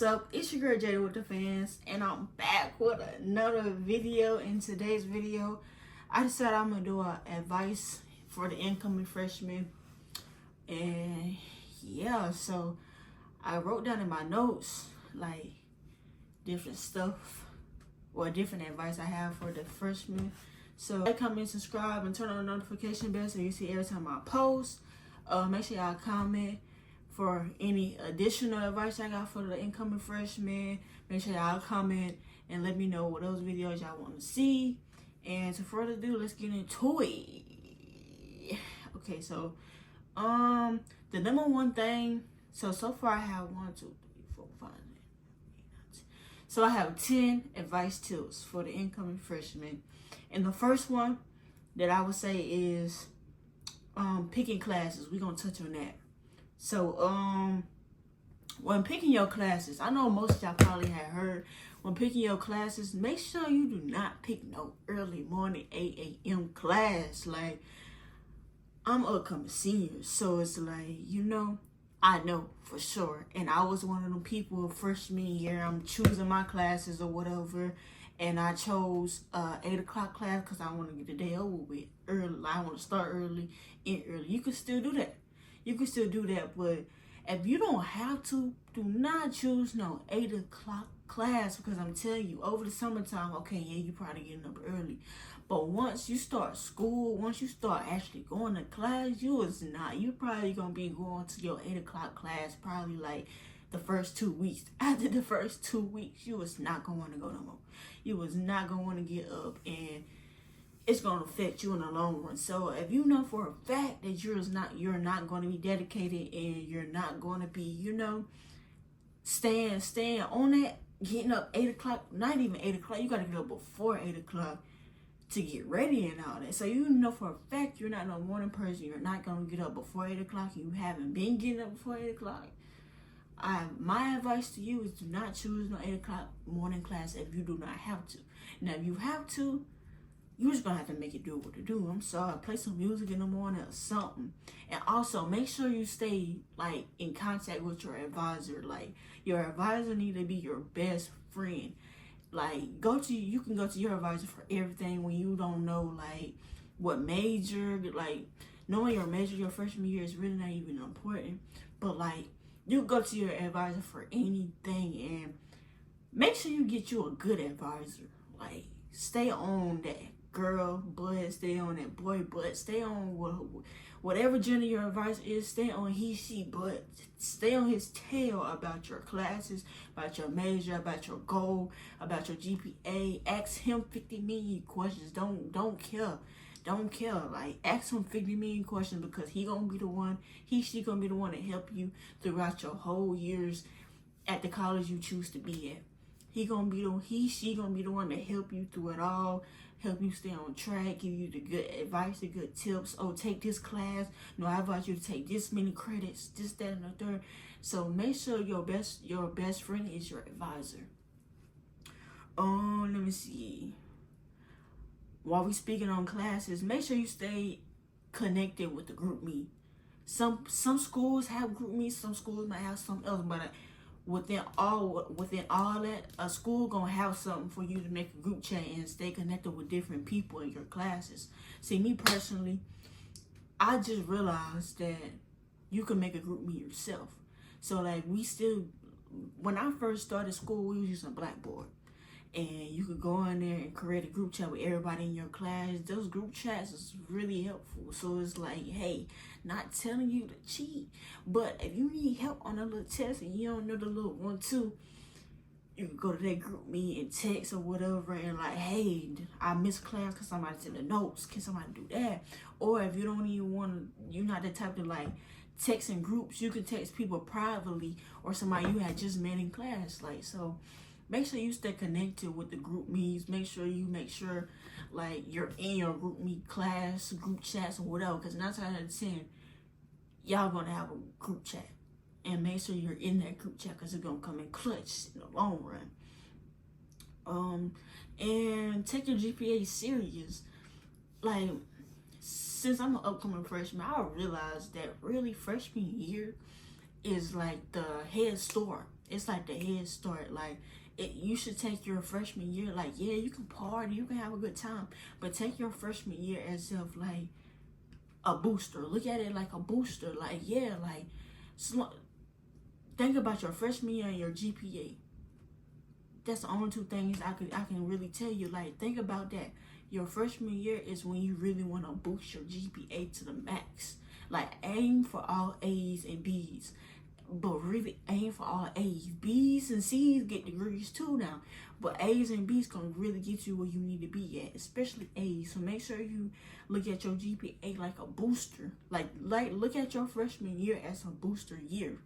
up? It's your girl Jada with the fans, and I'm back with another video. In today's video, I decided I'm gonna do advice for the incoming freshmen, and yeah, so I wrote down in my notes like different stuff or different advice I have for the freshmen. So like, comment, subscribe, and turn on the notification bell so you see every time I post. Make sure y'all comment for any additional advice I got for the incoming freshmen. Make sure y'all comment and let me know what those videos y'all want to see. And to further ado, let's get into it. Okay, so the number one thing, so far I have 1, 2, 3, 4, 5, 6. So I have 10 advice tips for the incoming freshmen. And the first one that I would say is picking classes. We're gonna touch on that. So when picking your classes, I know most of y'all probably have heard, when picking your classes, make sure you do not pick no early morning 8 a.m. class. Like, I'm upcoming senior, so it's like, I know for sure. And I was one of them people freshman year, I'm choosing my classes or whatever, and I chose 8 o'clock class because I want to get the day over with early. I want to start early, end early. You can still do that. You can still do that, but if you don't have to, do not choose no 8 o'clock class, because I'm telling you, over the summertime, okay, yeah, you probably getting up early, but once you start school, once you start actually going to class, you probably gonna be going to your 8 o'clock class probably like the first 2 weeks. After the first 2 weeks, you was not gonna want to go no more. You was not gonna want to get up, and it's gonna affect you in the long run. So if you know for a fact that you're not gonna be dedicated, and you're not gonna be, staying on that, getting up 8 o'clock, not even 8 o'clock, you gotta get up before 8 o'clock to get ready and all that. So you know for a fact you're not no morning person, you're not gonna get up before 8 o'clock, you haven't been getting up before 8 o'clock. My advice to you is do not choose no 8 o'clock morning class if you do not have to. Now if you have to, you just gonna have to make it do what it do. I'm sorry. Play some music in the morning or something. And also make sure you stay like in contact with your advisor. Like, your advisor need to be your best friend. Like, you can go to your advisor for everything when you don't know like what major. Like, knowing your major your freshman year is really not even important. But like, you go to your advisor for anything, and make sure you get you a good advisor. Like, stay on that girl butt, stay on that boy butt, stay on whatever gender your advisor is, stay on he, she butt, stay on his tail about your classes, about your major, about your goal, about your GPA. Ask him 50 million questions. Don't care. Like, ask him 50 million questions, because she gonna be the one to help you throughout your whole years at the college you choose to be at. She gonna be the one to help you through it all, help you stay on track, give you the good advice, the good tips. Oh, take this class. No, I advise you to take this many credits, this, that, and the third. So make sure your best friend is your advisor. Let me see. While we speaking on classes, make sure you stay connected with the group me. Some schools have group me, some schools might have something else, but within all that, a school gonna have something for you to make a group chat and stay connected with different people in your classes. See, me personally, I just realized that you can make a group me yourself. So like, when I first started school, we was using Blackboard, and you could go in there and create a group chat with everybody in your class. Those group chats is really helpful. So it's like, hey, not telling you to cheat, but if you need help on a little test and you don't know the little 1, 2, you can go to that group me and text or whatever, and like, hey, I missed class because somebody sent the notes. Can somebody do that? Or if you don't even want to, you're not the type to like text in groups, you can text people privately, or somebody you had just met in class. Like, so make sure you stay connected with the group me's. Make sure like you're in your group me class, group chats, or whatever. Because 9 times out of 10, y'all gonna have a group chat, and make sure you're in that group chat, because it's gonna come in clutch in the long run. And take your GPA serious. Like, since I'm an upcoming freshman, I realized that really freshman year is like the head start It's like the head start. Like, you should take your freshman year, like, yeah, you can party, you can have a good time, but take your freshman year as if like a booster. Look at it like a booster. Like, yeah, like, think about your freshman year and your GPA. That's the only two things I can really tell you. Like, think about that. Your freshman year is when you really want to boost your GPA to the max. Like, aim for all A's and B's, but really aim for all A's. B's and C's get degrees too now, but A's and B's gonna really get you where you need to be at, especially A's. So make sure you look at your GPA like a booster. Like look at your freshman year as a booster year.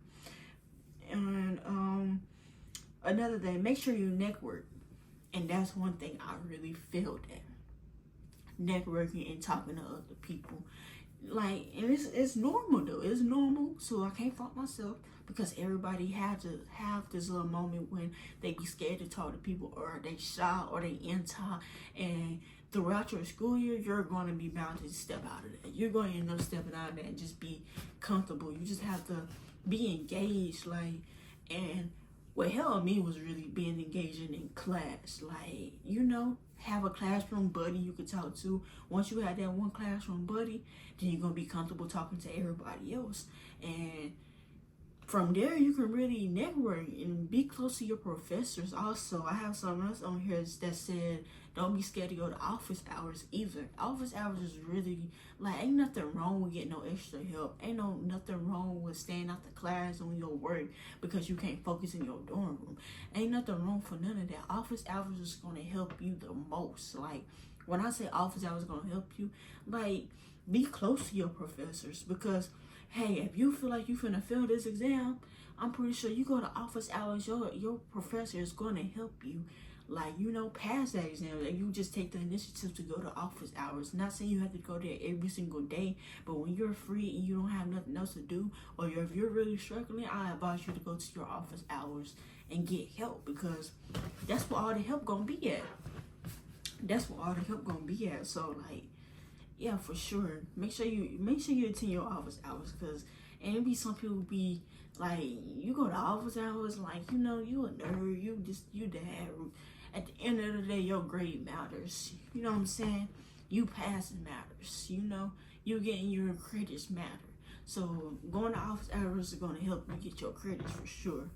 And another thing, make sure you network. And that's one thing I really failed at. Networking and talking to other people. Like, and it's normal though. It's normal. So I can't fault myself, because everybody had to have this little moment when they be scared to talk to people, or they shy, or they anti. And throughout your school year, you're going to be bound to step out of that. You're going to end up stepping out of that and just be comfortable. You just have to be engaged. Like, and what helped me was really being engaged in class. Like, have a classroom buddy you could talk to. Once you have that one classroom buddy, then you're going to be comfortable talking to everybody else. And from there, you can really network and be close to your professors. Also, I have something else on here that said, don't be scared to go to office hours either. Office hours is really, like, ain't nothing wrong with getting no extra help. Ain't nothing wrong with staying out the class on your work because you can't focus in your dorm room. Ain't nothing wrong for none of that. Office hours is going to help you the most. Like, when I say office hours is going to help you, like, be close to your professors, because hey, if you feel like you finna fail this exam, I'm pretty sure you go to office hours, your professor is going to help you, like, pass that exam. And you just take the initiative to go to office hours. Not saying you have to go there every single day, but when you're free and you don't have nothing else to do, or if you're really struggling, I advise you to go to your office hours and get help, because that's where all the help gonna be at. So, like, yeah, for sure. Make sure you attend your office hours, because and it be some people be like, you go to office hours, like, you a nerd, you that. At the end of the day, your grade matters. You know what I'm saying? You passing matters. You getting your credits matter. So going to office hours is gonna help you get your credits for sure.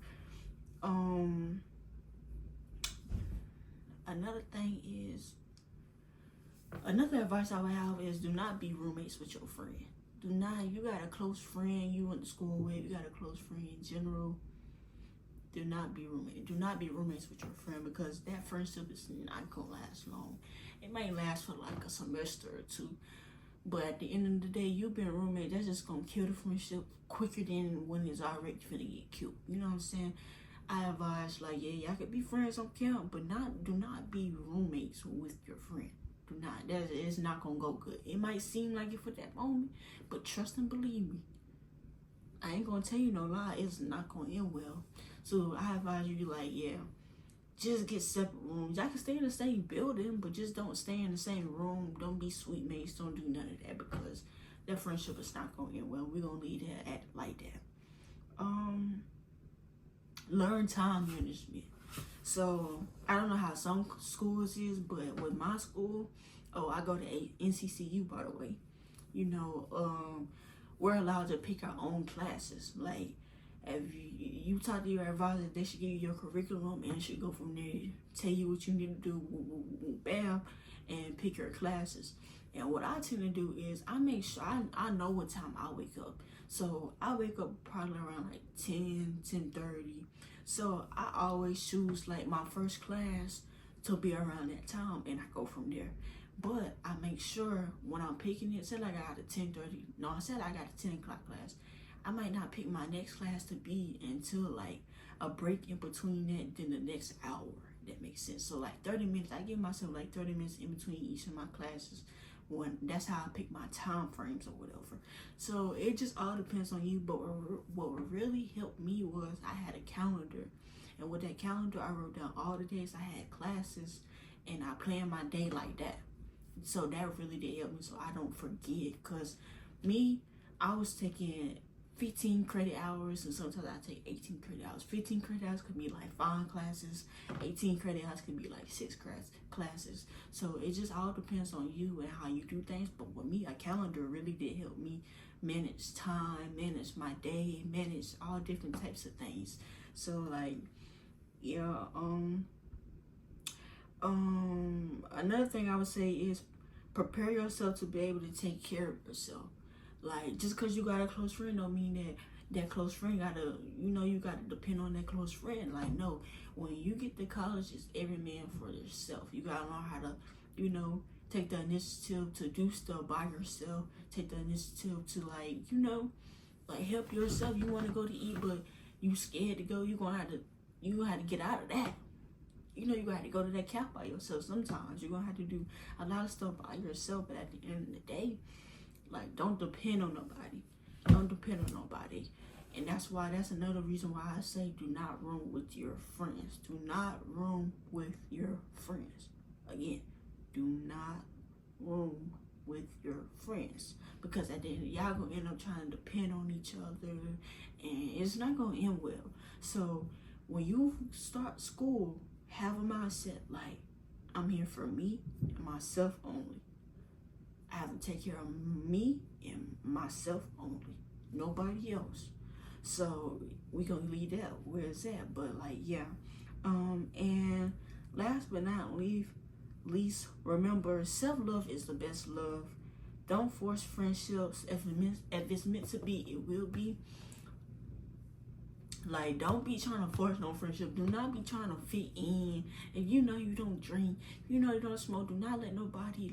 Another advice I would have is, do not be roommates with your friend. You got a close friend you went to school with, you got a close friend in general. Do not be roommates with your friend, because that friendship is not gonna last long. It may last for like a semester or two, but at the end of the day, you've been roommates. That's just gonna kill the friendship quicker than when it's already finna get killed. You know what I'm saying? I advise, like, yeah, y'all could be friends on camp, but do not be roommates with your friend. Do not. It's not gonna go good. It might seem like it for that moment, but trust and believe me, I ain't gonna tell you no lie, it's not gonna end well. So I advise you, like, yeah, just get separate rooms. Y'all can stay in the same building, but just don't stay in the same room. Don't be sweet mates. Don't do none of that, because that friendship is not gonna end well. We're gonna leave that at like that. Learn time management. So I don't know how some schools is, but with my school, I go to NCCU, by the way. We're allowed to pick our own classes. Like, if you talk to your advisor, they should give you your curriculum and should go from there, tell you what you need to do, bam, and pick your classes. And what I tend to do is I make sure I know what time I wake up. So I wake up probably around like 10:30. So I always choose like my first class to be around that time, and I go from there. But I make sure when I'm picking it, say like I got a 10:30, no, I said I got a 10 o'clock class. I might not pick my next class to be until like a break in between that, then the next hour. That makes sense. So like 30 minutes, I give myself like 30 minutes in between each of my classes. That's how I pick my time frames or whatever. So it just all depends on you. But what really helped me was I had a calendar, and with that calendar I wrote down all the days I had classes, and I planned my day like that. So that really did help me, so I don't forget. Cause me, I was taking 15 credit hours, and sometimes I take 18 credit hours. 15 credit hours could be like 5 classes. 18 credit hours could be like 6 classes. So it just all depends on you and how you do things. But with me, a calendar really did help me manage time, manage my day, manage all different types of things. So like, yeah, another thing I would say is prepare yourself to be able to take care of yourself. Like, just because you got a close friend don't mean that that close friend gotta, you gotta depend on that close friend. Like, no, when you get to college, it's every man for yourself. You gotta learn how to, take the initiative to do stuff by yourself. Take the initiative to, like help yourself. You want to go to eat, but you scared to go. You gonna have to get out of that. You got to go to that camp by yourself sometimes. You're going to have to do a lot of stuff by yourself. But at the end of the day, like, don't depend on nobody. Don't depend on nobody. And that's another reason why I say do not room with your friends. Do not room with your friends. Again, do not room with your friends. Because at the end, y'all going to end up trying to depend on each other. And it's not going to end well. So when you start school, have a mindset like, I'm here for me and myself only. I have to take care of me and myself only, nobody else. So we gonna leave that where it's at. But like, yeah. And last but not least, remember, self-love is the best love. Don't force friendships. If it's meant to be, it will be. Like, don't be trying to force no friendship. Do not be trying to fit in. If you know you don't drink, you don't smoke, do not let nobody,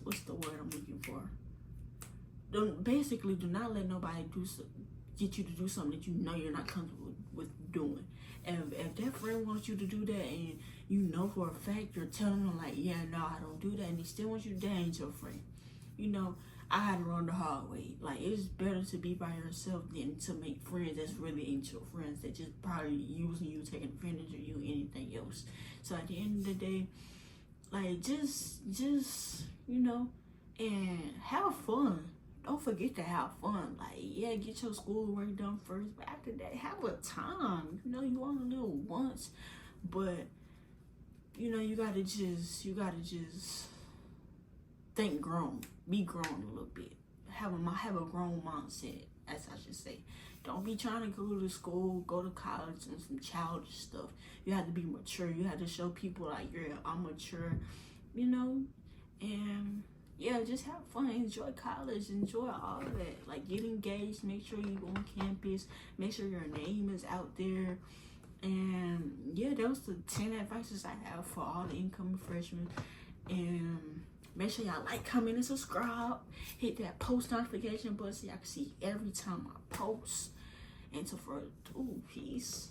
what's the word I'm looking for? Basically, do not let nobody get you to do something that you know you're not comfortable with doing. And if that friend wants you to do that and you know for a fact, you're telling them like, yeah, no, I don't do that, and they still want you to, that ain't your friend. I had to run the hard way. Like, it's better to be by yourself than to make friends that's really ain't your friends, that just probably using you, taking advantage of you, anything else. So at the end of the day, like, just and have fun. Don't forget to have fun. Like, yeah, get your schoolwork done first, but after that, have a time. You only live once, but you gotta just think grown. Be grown a little bit. Have a grown mindset, as I should say. Don't be trying to go to school, go to college, and some childish stuff. You have to be mature. You have to show people like, I'm mature, and yeah, just have fun. Enjoy college. Enjoy all of that. Like, get engaged. Make sure you on campus. Make sure your name is out there. And yeah, those are the 10 advices I have for all the incoming freshmen. And make sure y'all like, comment, and subscribe. Hit that post notification button so y'all can see every time I post. And so for peace.